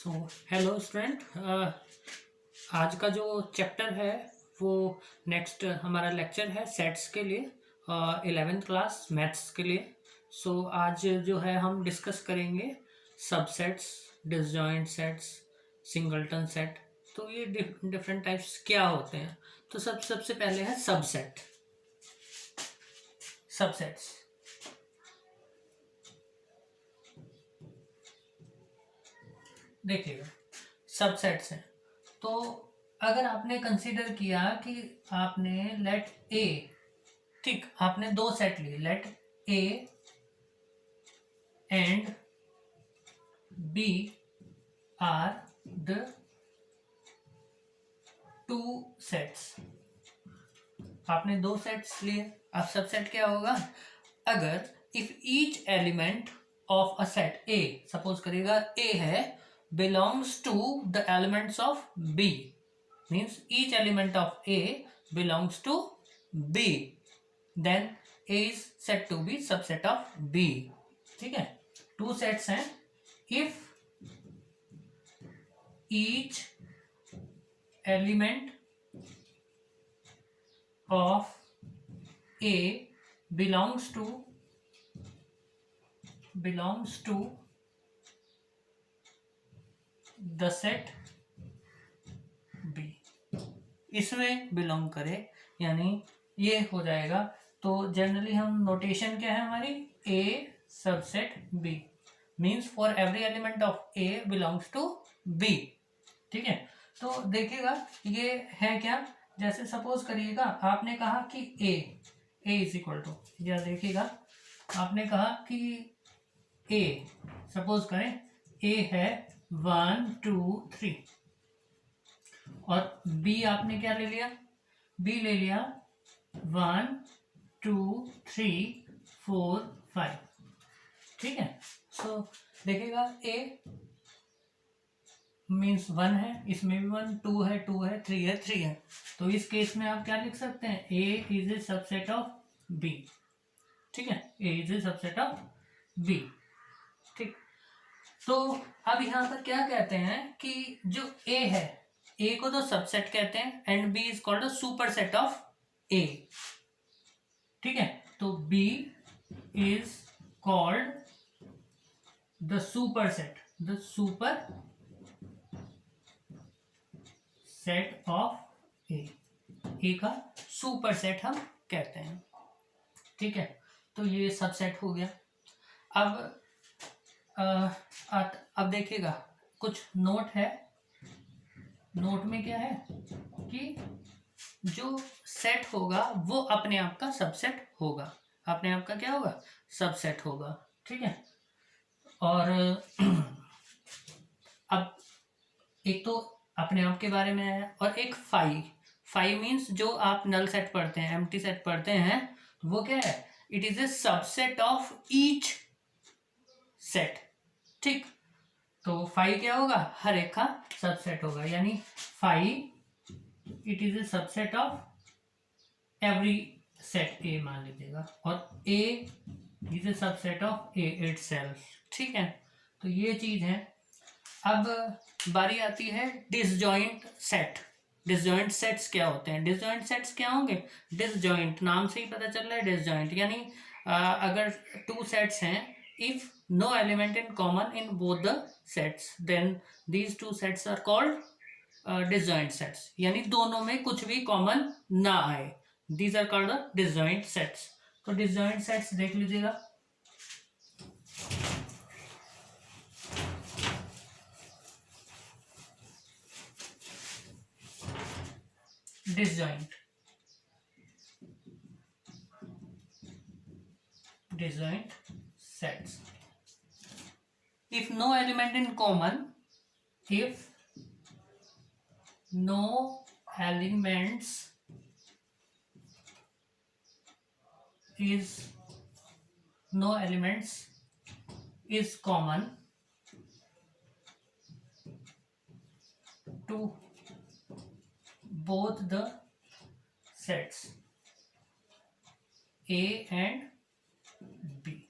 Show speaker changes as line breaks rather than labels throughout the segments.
So hello student. आज का जो चैप्टर है वो नेक्स्ट हमारा लेक्चर है सेट्स के लिए, 11th क्लास मैथ्स के लिए। आज जो है हम डिस्कस करेंगे subsets, disjoint sets, singleton set. तो ये डिफरेंट टाइप्स क्या होते हैं। तो सबसे पहले है सबसेट्स। देखिएगा, सबसेट्स हैं। तो अगर आपने कंसीडर किया कि आपने लेट ए, ठीक, आपने दो सेट लिए, let A and B are the two sets. आपने दो सेट्स लिए। अब सबसेट क्या होगा? अगर if each element of a set A, suppose करिएगा ए है, belongs to the elements of B, means each element of A belongs to B, then A is set to be subset of B. ठीक है, two sets हैं। If each element of A belongs to the set B, इसमें belong करे, यानी ये हो जाएगा। तो जनरली हम नोटेशन क्या है हमारी, A subset B, means for every element of A belongs to B। ठीक है, तो देखिएगा ये है क्या, जैसे सपोज करिएगा आपने कहा कि A इज इक्वल टू, या देखिएगा आपने कहा कि A, सपोज करें A है 1 2 3 और B आपने क्या ले लिया, B ले लिया 1 2 3 4 5। ठीक है, सो देखिएगा A मीन्स 1 है, इसमें भी 1, 2 है 2 है 3 है 3 है। तो इस केस में आप क्या लिख सकते हैं, A is a subset of B। ठीक है, A is a subset of B। ठीक, तो अब यहाँ पर क्या कहते हैं कि जो A है, A को तो सबसेट कहते हैं and B is called a superset of A। ठीक है, तो B is called the superset of A का सुपर सेट हम कहते हैं। ठीक है, तो ये सबसेट हो गया। अब देखिएगा कुछ नोट है। नोट में क्या है कि जो सेट होगा वो अपने आप का सबसेट होगा, अपने आप का क्या होगा, सबसेट होगा। ठीक है, और अब एक तो अपने आप के बारे में है, और एक फाई मीन्स जो आप नल सेट पढ़ते हैं, एम्प्टी सेट पढ़ते हैं, वो क्या है, it is a subset of each set. ठीक, तो फाई क्या होगा, हर एक का सबसेट होगा, यानी phi it is a subset of every set A मान लीजिएगा, और A is a subset of A itself. ठीक है, तो ये चीज है। अब बारी आती है डिसजॉइंट सेट। डिसजॉइंट सेट्स क्या होते हैं? डिसजॉइंट सेट्स क्या होंगे? डिसजॉइंट, नाम से ही पता चल रहा है डिसजॉइंट, यानी अगर टू सेट्स हैं, if no element in common in both the sets, then these two sets are called disjoint sets, यानी दोनों में कुछ भी कॉमन ना आए, these are called disjoint sets. तो डिसजॉइंट सेट्स देख लीजिएगा। disjoint sets, if no element in common, if no elements is common to both the sets A and B,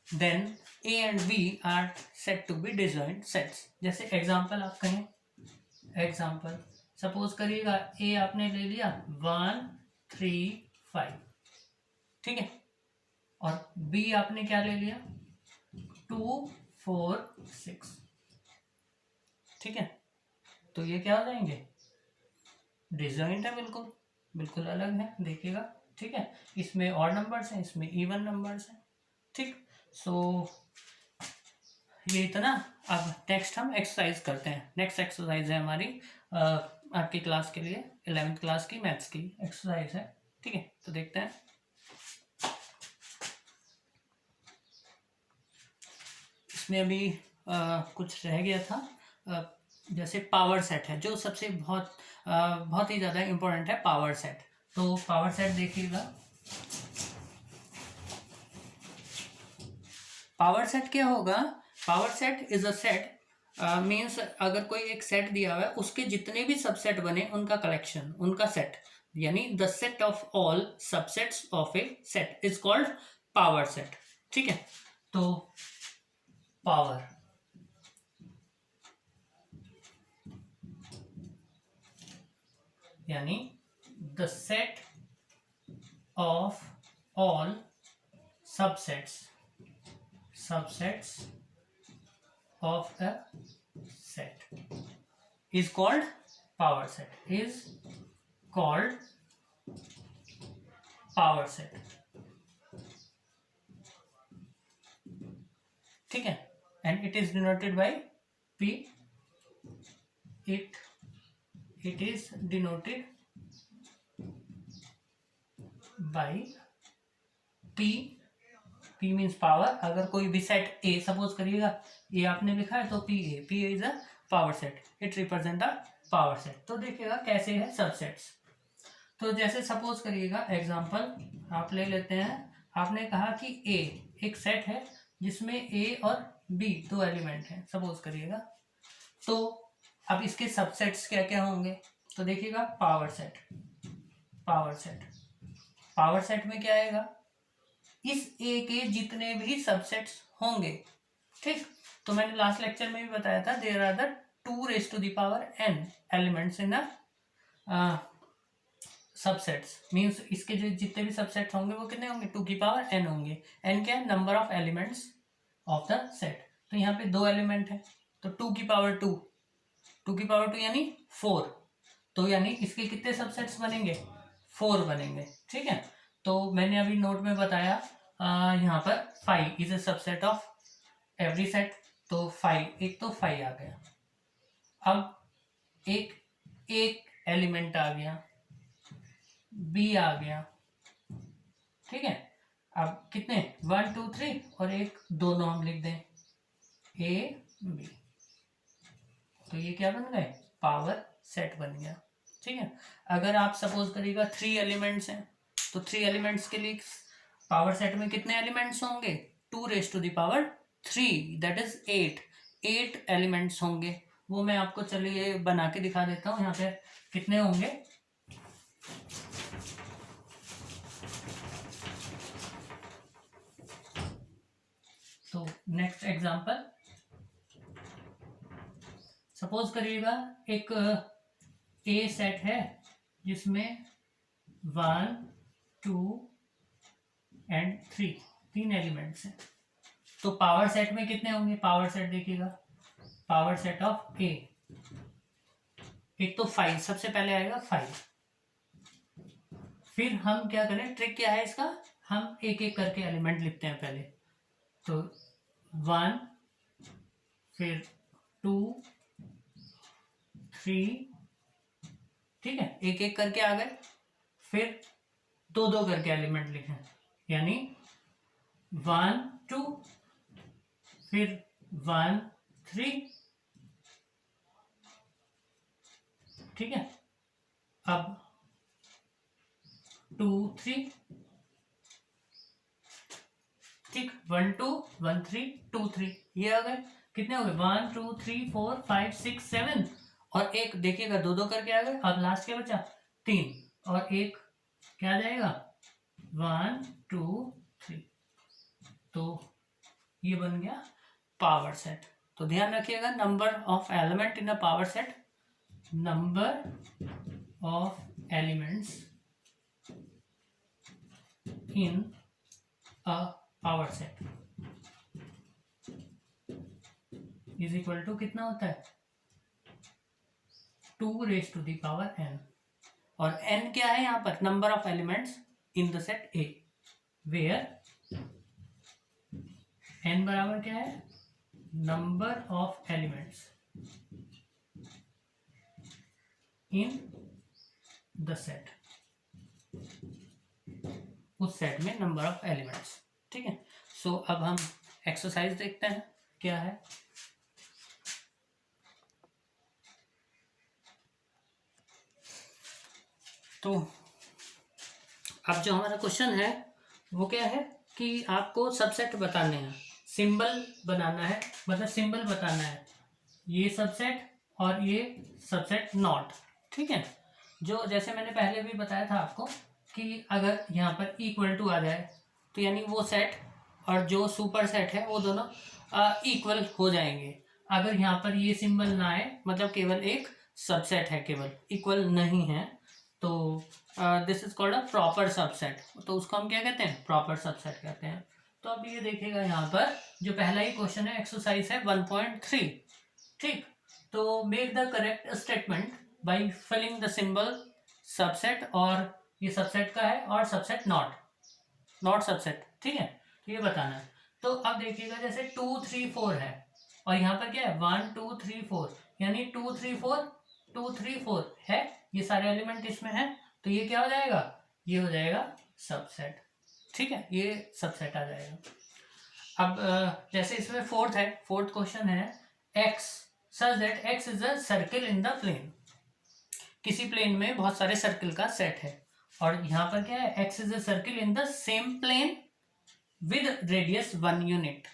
then A and B are set to be disjoint sets. जैसे example आप कहें, example suppose करिएगा ए आपने ले लिया 1 3 5, ठीक है, और बी आपने क्या ले लिया 2 4 6, ठीक है, तो ये क्या हो जाएंगे, डिसजॉइंट है, बिल्कुल बिल्कुल अलग है, देखिएगा, ठीक है, इसमें ऑड नंबर्स हैं, इसमें इवन नंबर्स हैं, ठीक। सो ये इतना। अब नेक्स्ट हम एक्सरसाइज करते हैं। नेक्स्ट एक्सरसाइज है हमारी आपकी क्लास के लिए 11th क्लास की मैथ्स की एक्सरसाइज है, ठीक है, तो देखते हैं। इसमें अभी कुछ रह गया था, जैसे पावर सेट है जो सबसे बहुत ही ज़्यादा इम्पोर्टेंट है पावर सेट। तो पावर सेट देखिएगा, पावर सेट क्या होगा, power set is a set means अगर कोई एक सेट दिया हुआ है उसके जितने भी सबसेट बने उनका कलेक्शन, उनका सेट, यानी the set of all subsets of A set is called power set, ठीक है। तो पावर यानी the set of all subsets of a set is called power set, is called power set, ठीक है, and it is denoted by P, it is denoted by P means power. अगर कोई भी set A suppose करिएगा, ए आपने लिखा है तो P is a power set, it represent a power set. तो देखिएगा कैसे है सबसेट्स। तो जैसे सपोज करिएगा एग्जांपल आप ले लेते हैं, आपने कहा कि ए एक सेट है जिसमें ए और बी दो एलिमेंट हैं सपोज करिएगा, तो अब इसके सबसेट्स क्या क्या होंगे, तो देखिएगा पावर सेट, पावर सेट में क्या आएगा, इस ए के जितने भी सबसेट्स होंगे, ठीक। तो मैंने लास्ट लेक्चर में भी बताया था there are the 2 raised to the power n elements in a subsets, means इसके जो जितने भी सबसेट होंगे वो कितने होंगे 2 की पावर n होंगे। n क्या है, number of elements of the set. तो यहाँ पे 2 एलिमेंट है तो 2 की पावर 2 यानी 4, तो यानी इसके कितने सबसेट्स बनेंगे 4 बनेंगे, ठीक है। तो मैंने अभी नोट में बताया यहाँ पर 5 is a subset of every set, तो 5 एक तो 5 आ गया। अब एक एलिमेंट आ गया, बी आ गया, ठीक है। अब कितने 1 2 3 और एक दोनों हम लिख दें ए बी, तो ये क्या बन गए पावर सेट बन गया, ठीक है। अगर आप सपोज करिएगा 3 एलिमेंट्स हैं तो 3 एलिमेंट्स के लिए पावर सेट में कितने एलिमेंट्स होंगे 2 raised to the power 3 that is 8 elements होंगे। वो मैं आपको चलिए बना के दिखा देता हूँ यहाँ पे कितने होंगे। तो नेक्स्ट एग्जांपल सपोज करिएगा एक ए सेट है जिसमें 1 2 एंड 3 एलिमेंट्स हैं, तो पावर सेट में कितने होंगे, पावर सेट देखिएगा, पावर सेट ऑफ ए एक तो 5 सबसे पहले आएगा 5, फिर हम क्या करें, ट्रिक क्या है इसका, हम एक एक करके एलिमेंट लिखते हैं पहले, तो 1 फिर 2 3, ठीक है, एक एक करके आ गए, फिर 2 करके एलिमेंट लिखें, यानी 1 2 फिर 1 3, ठीक है। अब 2 3, ठीक, 1 2 1 3 2 3, ये आ गए, कितने हो गए 1 2 3 4 5 6 7, और एक देखिएगा 2 करके आ गए। अब लास्ट क्या बचा 3, और एक क्या आ जाएगा 1 2 3, तो ये बन गया पावर सेट। तो ध्यान रखिएगा, number of element in a power set, number of elements in a power set is equal to कितना होता है 2⁻n। और n क्या है यहाँ पर, number of elements in the set A, where n बराबर क्या है, number of elements in the set, उस सेट में नंबर ऑफ एलिमेंट्स। ठीक है, सो अब हम एक्सरसाइज देखते हैं क्या है। तो अब जो हमारा क्वेश्चन है वो क्या है कि आपको सबसेट बताने हैं, सिंबल बनाना है, मतलब सिंबल बताना है, ये सबसेट और ये सबसेट नॉट। ठीक है, जो जैसे मैंने पहले भी बताया था आपको कि अगर यहाँ पर इक्वल टू आ जाए तो यानी वो सेट और जो सुपर सेट है वो दोनों इक्वल हो जाएंगे। अगर यहाँ पर ये सिंबल ना आए, मतलब केवल एक सबसेट है, केवल इक्वल नहीं है, तो this is called a proper subset. तो उसको हम क्या कहते हैं, प्रॉपर सबसेट कहते हैं। तो अब ये देखिएगा यहाँ पर जो पहला ही क्वेश्चन है, एक्सरसाइज है 1.3। ठीक, तो make the correct statement by filling the symbol subset, और ये सबसेट का है और सबसेट नॉट सबसेट। ठीक है, तो ये बताना है। तो अब देखिएगा जैसे 2 3 4 है और यहाँ पर क्या है 1 2 3 4, यानी 2 3 4 2 3 4 है, ये सारे एलिमेंट इसमें हैं, तो ये क्या हो जाएगा, ये हो जाएगा सबसेट। ठीक है, ये सबसेट आ जाएगा। अब जैसे इसमें फोर्थ है, फोर्थ क्वेश्चन है x such that x is a circle in the plane. किसी प्लेन में बहुत सारे सर्किल का सेट है और यहाँ पर क्या है, x is a circle in the same plane with radius 1 unit.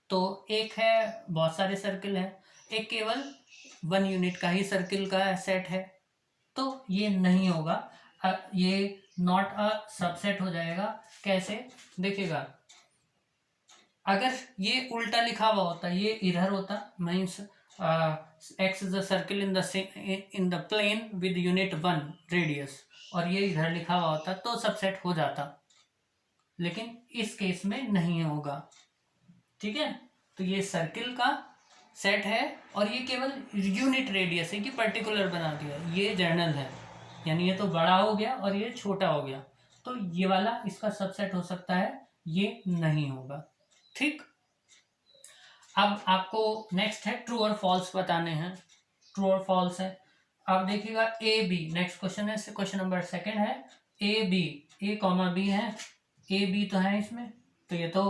तो एक है बहुत सारे सर्किल है, एक केवल 1 यूनिट का ही सर्किल का सेट है, तो ये नहीं होगा, ये नॉट अ सबसेट हो जाएगा। कैसे देखिएगा, अगर ये उल्टा लिखा हुआ होता, ये इधर होता, means x is a circle in the plane with unit 1 radius, और ये इधर लिखा हुआ होता तो सबसेट हो जाता, लेकिन इस केस में नहीं होगा। ठीक है, तो ये सर्किल का सेट है और ये केवल यूनिट रेडियस है कि पर्टिकुलर बना दिया, ये जर्नल है, यानी ये तो बड़ा हो गया और ये छोटा हो गया, तो ये वाला इसका सबसेट हो सकता है, ये नहीं होगा। ठीक, अब आपको नेक्स्ट है ट्रू और फॉल्स बताने हैं, ट्रू और फॉल्स है। अब देखिएगा ए बी, नेक्स्ट क्वेश्चन है, क्वेश्चन नंबर सेकंड है A B, A comma B है, ए बी तो है इसमें, तो ये तो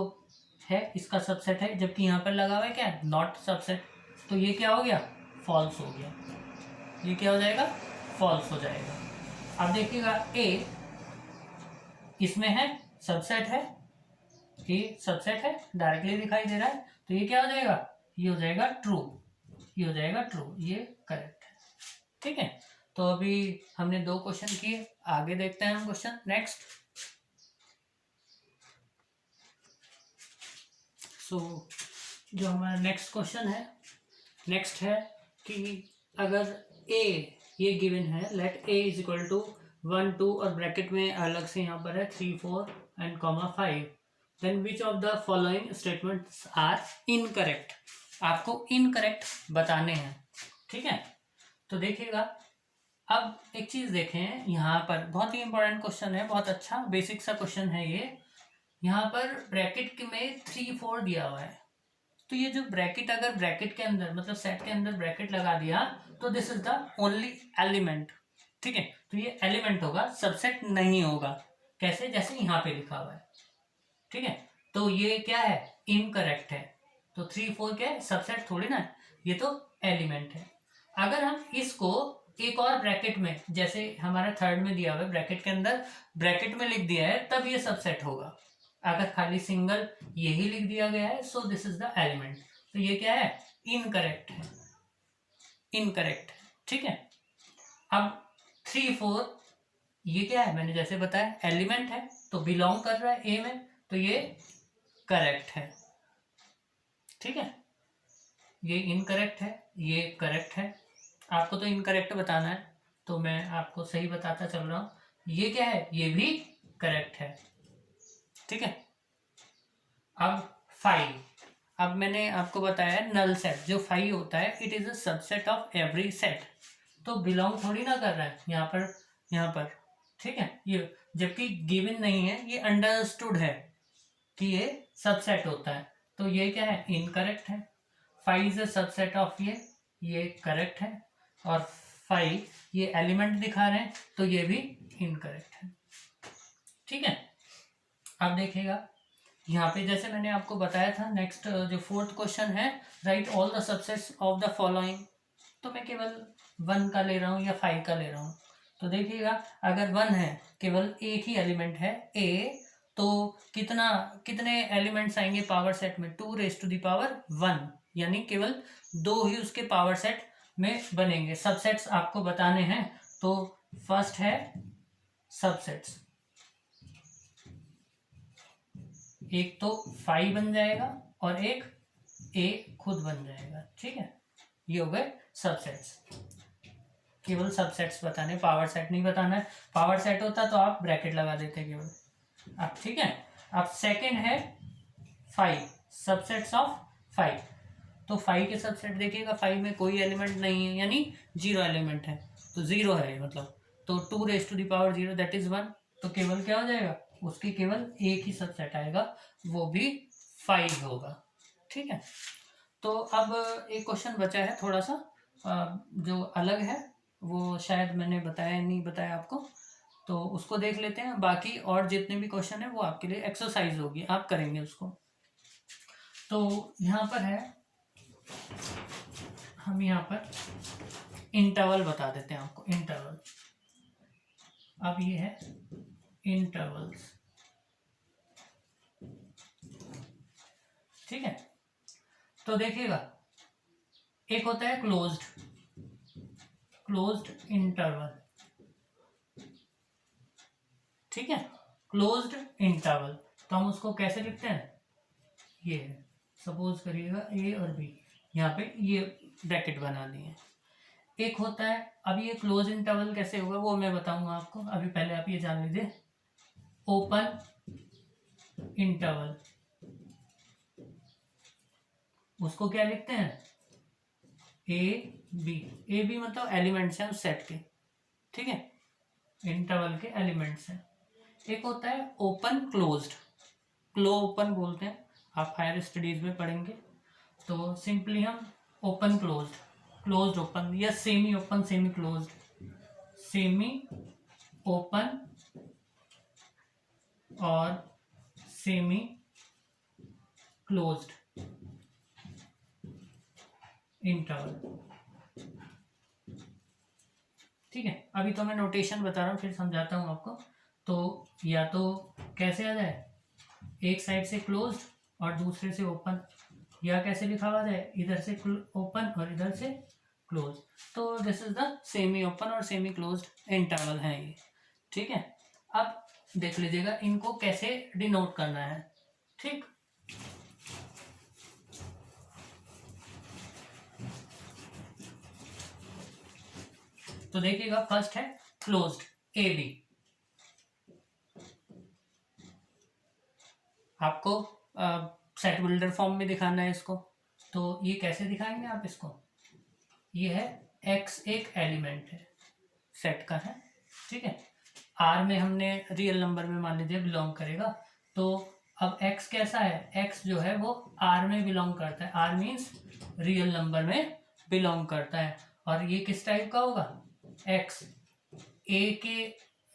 है, इसका सबसेट है, जबकि यहाँ पर लगा हुआ है क्या, नॉट सबसेट, तो ये क्या हो गया, फॉल्स हो गया, ये क्या हो जाएगा, फॉल्स हो जाएगा। अब देखिएगा ए इसमें है, सबसेट है, ये सबसेट है, डायरेक्टली दिखाई दे रहा है, तो ये क्या हो जाएगा, ये हो जाएगा ट्रू, ये हो जाएगा ट्रू, ये करेक्ट है। ठीक है, तो अभी हमने 2 क्वेश्चन किए, आगे देखते हैं हम क्वेश्चन नेक्स्ट। सो जो हमारा नेक्स्ट क्वेश्चन है, नेक्स्ट है कि अगर ए ये गिवन है, let A is equal to 1 2 और ब्रैकेट में अलग से यहाँ पर है 3 4 and comma 5, then which of the following statements are incorrect. आपको इनकरेक्ट बताने हैं। ठीक है, तो देखिएगा, अब एक चीज देखें, यहाँ पर बहुत ही इंपॉर्टेंट क्वेश्चन है, बहुत अच्छा बेसिक सा क्वेश्चन है ये। यहाँ पर ब्रैकेट में 3 4 दिया हुआ है, तो ये जो ब्रैकेट, अगर ब्रैकेट के अंदर मतलब सेट के अंदर ब्रैकेट लगा दिया तो this is the only element. ठीक है, तो ये एलिमेंट होगा, सबसेट नहीं होगा। कैसे, जैसे यहाँ पे लिखा हुआ है। ठीक है, तो ये क्या है, इनकरेक्ट है, तो 3 4 क्या है, सबसेट थोड़ी ना है, ये तो एलिमेंट है। अगर हम इसको एक और ब्रैकेट में, जैसे हमारा थर्ड में दिया हुआ है, ब्रैकेट के अंदर ब्रैकेट में लिख दिया है, तब ये सबसेट होगा। अगर खाली सिंगल यही लिख दिया गया है, so this is the element, तो ये क्या है, इनकरेक्ट है, इनकरेक्ट। ठीक है, अब 3 4 ये क्या है, मैंने जैसे बताया एलिमेंट है, तो बिलोंग कर रहा है ए में, तो ये करेक्ट है। ठीक है, ये इनकरेक्ट है, ये करेक्ट है। आपको तो इनकरेक्ट बताना है, तो मैं आपको सही बताता चल रहा हूँ। ये क्या है, ये भी करेक्ट है। ठीक है, अब फाइव, अब मैंने आपको बताया नल सेट जो फाइव होता है, it is a subset of every set. तो बिलोंग थोड़ी ना कर रहा है यहाँ पर। ठीक है, ये जबकि गिवन नहीं है, ये अंडरस्टूड है कि ये सबसेट होता है। तो ये क्या है, इनकरेक्ट है। Five is a subset of ये करेक्ट है। और फाइव ये एलिमेंट दिखा रहे हैं, तो ये भी इनकरेक्ट है। ठीक है, अब देखिएगा यहाँ पे जैसे मैंने आपको बताया था, नेक्स्ट जो फोर्थ क्वेश्चन है, right all the subsets of the following. तो मैं केवल 1 का ले रहा हूँ या 5 का ले रहा हूँ। तो देखिएगा, अगर 1 है, केवल एक ही एलिमेंट है ए, तो कितने एलिमेंट्स आएंगे पावर सेट में, 2⁻1, यानी केवल 2 ही उसके पावर सेट में बनेंगे। सबसेट्स आपको बताने हैं, तो फर्स्ट है सबसेट्स, एक तो 5 बन जाएगा और एक ए खुद बन जाएगा। ठीक है, ये हो गए सबसेट्स। केवल सबसेट्स बताने, पावर सेट नहीं बताना है। पावर सेट होता तो आप ब्रैकेट लगा देते केवल। अब ठीक है, अब सेकंड है 5, सबसेट्स ऑफ 5। तो 5 के सबसेट देखिएगा, 5 में कोई एलिमेंट नहीं है, यानी 0 एलिमेंट है, तो 0 है मतलब। तो 2⁻0 दैट इज 1। तो केवल क्या हो जाएगा, उसकी केवल एक ही सबसेट आएगा, वो भी 5 होगा। ठीक है, तो अब एक क्वेश्चन बचा है थोड़ा सा जो अलग है, वो शायद मैंने बताया नहीं बताया आपको, तो उसको देख लेते हैं। बाकी और जितने भी क्वेश्चन है वो आपके लिए एक्सरसाइज होगी, आप करेंगे उसको। तो यहाँ पर है, हम यहाँ पर इंटरवल बता देते हैं आपको, इंटरवल। अब ये है इंटरवल्स। ठीक है, तो देखिएगा, एक होता है क्लोज्ड इंटरवल। ठीक है, क्लोज्ड इंटरवल, तो हम उसको कैसे लिखते हैं, ये सपोज करिएगा ए और बी, यहाँ पे ये ब्रैकेट बना दिए। एक होता है, अभी ये क्लोज इंटरवल कैसे होगा वो मैं बताऊंगा आपको, अभी पहले आप ये जान लीजिए। ओपन इंटरवल, उसको क्या लिखते हैं, ए बी मतलब एलिमेंट्स हैं उस सेट के। ठीक है, इंटरवल के एलिमेंट्स हैं। एक होता है ओपन क्लोज्ड, क्लो ओपन बोलते हैं, आप हायर स्टडीज में पढ़ेंगे। तो सिंपली हम ओपन क्लोज्ड ओपन, या semi open semi closed, semi open और सेमी क्लोज्ड इंटरवल। ठीक है, अभी तो मैं नोटेशन बता रहा हूँ, फिर समझाता हूँ आपको। तो या तो कैसे आ जाए, एक साइड से क्लोज्ड और दूसरे से ओपन, या कैसे लिखा हुआ जाए, इधर से ओपन और इधर से क्लोज। तो this is the semi open और सेमी क्लोज्ड इंटरवल है ये। ठीक है, अब देख लीजिएगा इनको कैसे डिनोट करना है। ठीक, तो देखिएगा, फर्स्ट है क्लोज्ड, ए बी। आपको सेट बिल्डर फॉर्म में दिखाना है इसको, तो ये कैसे दिखाएंगे आप इसको, ये है एक्स एक एलिमेंट है, सेट का है। ठीक है, आर में हमने रियल नंबर में मान लीजिए बिलोंग करेगा, तो अब एक्स कैसा है, एक्स जो है वो आर में बिलोंग करता है, आर मीन्स रियल नंबर में बिलोंग करता है। और ये किस टाइप का होगा, एक्स ए के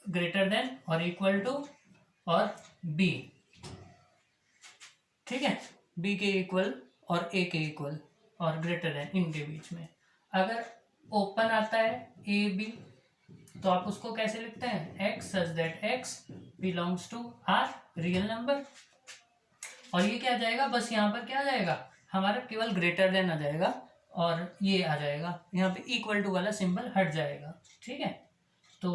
ग्रेटर देन और इक्वल टू और बी। ठीक है, बी के इक्वल और ए के इक्वल और ग्रेटर देन, इनके बीच में। अगर ओपन आता है ए बी, तो आप उसको कैसे लिखते हैं, x such that x belongs to R real number. और ये क्या आ जाएगा, बस यहाँ पर क्या आ जाएगा, हमारा केवल ग्रेटर देन आ जाएगा, और ये आ जाएगा यहाँ पे इक्वल टू वाला सिंबल हट जाएगा। ठीक है, तो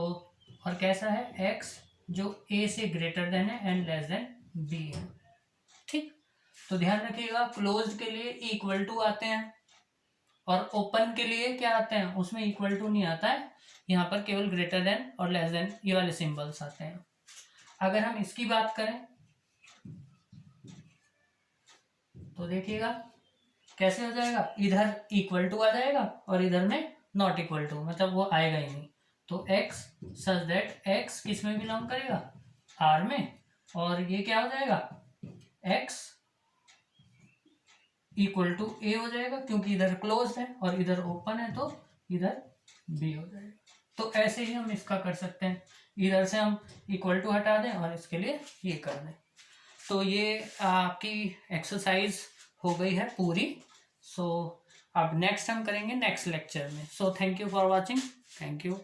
और कैसा है, एक्स जो ए से ग्रेटर देन है एंड लेस देन बी है। ठीक, तो ध्यान रखिएगा, क्लोज्ड के लिए इक्वल टू आते हैं और ओपन के लिए क्या आते हैं, उसमें इक्वल टू नहीं आता है, यहाँ पर केवल ग्रेटर देन और लेस देन ये वाले सिंबल्स आते हैं। अगर हम इसकी बात करें तो देखिएगा कैसे हो जाएगा, इधर इक्वल टू आ जाएगा और इधर में नॉट इक्वल टू, मतलब वो आएगा ही नहीं। तो x सच दैट x किस में बिलोंग करेगा, R में, और ये क्या हो जाएगा, x इक्वल टू a हो जाएगा, क्योंकि इधर क्लोज है और इधर ओपन है तो इधर b हो जाएगा। तो ऐसे ही हम इसका कर सकते हैं, इधर से हम इक्वल टू हटा दें और इसके लिए ये कर दें। तो ये आपकी एक्सरसाइज हो गई है पूरी। सो अब नेक्स्ट हम करेंगे नेक्स्ट लेक्चर में। So thank you for watching, thank you.